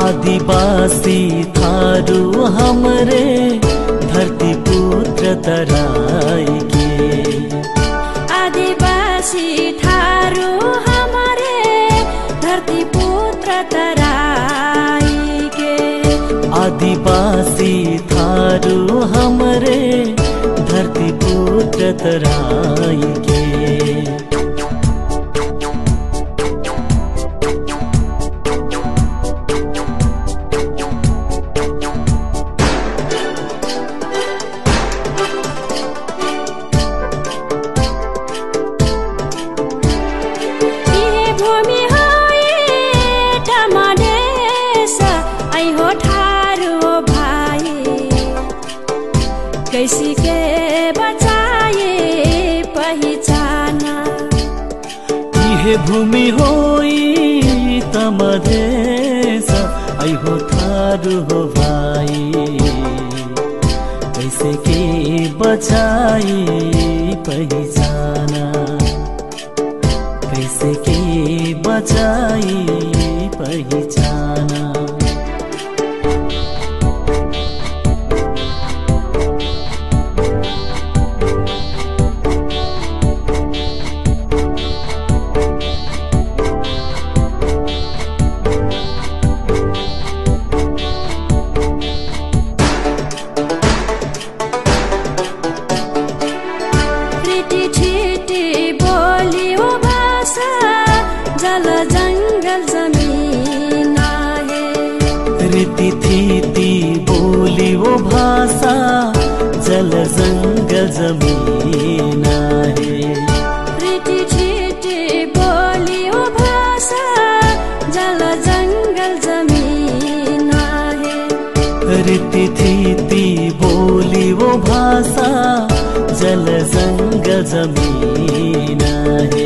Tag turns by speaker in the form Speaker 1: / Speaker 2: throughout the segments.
Speaker 1: आदिवासी थारू हमरे धरती पुत्र तराई के।
Speaker 2: आदिवासी थारू हमारे धरती पुत्र तराई के।
Speaker 1: आदिवासी थारू हमरे धरती पुत्र तराई के।
Speaker 2: कैसी के बचाए पहचाना।
Speaker 1: इहे भूमि होई तमदेश आई हो थारू हो भाई। कैसे के बचाई पहचाना, कैसे के बचाई पहचाना।
Speaker 2: जल जंगल जमीन है।
Speaker 1: रीति थीति बोली वो भाषा जल जंगल जमीन है।
Speaker 2: रीति थीति बोली वो भाषा जल जंगल जमीन है।
Speaker 1: रीति थीति बोली वो भाषा जल जंगल जमीन है।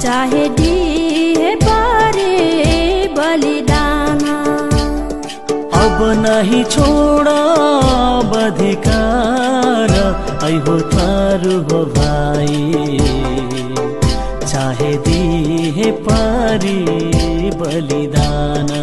Speaker 2: चाहे दिए पारे बलिदाना।
Speaker 1: अब नहीं छोड़ा अधिकार आई हो थारू हो भाई। चाहे दिए पारे बलिदाना।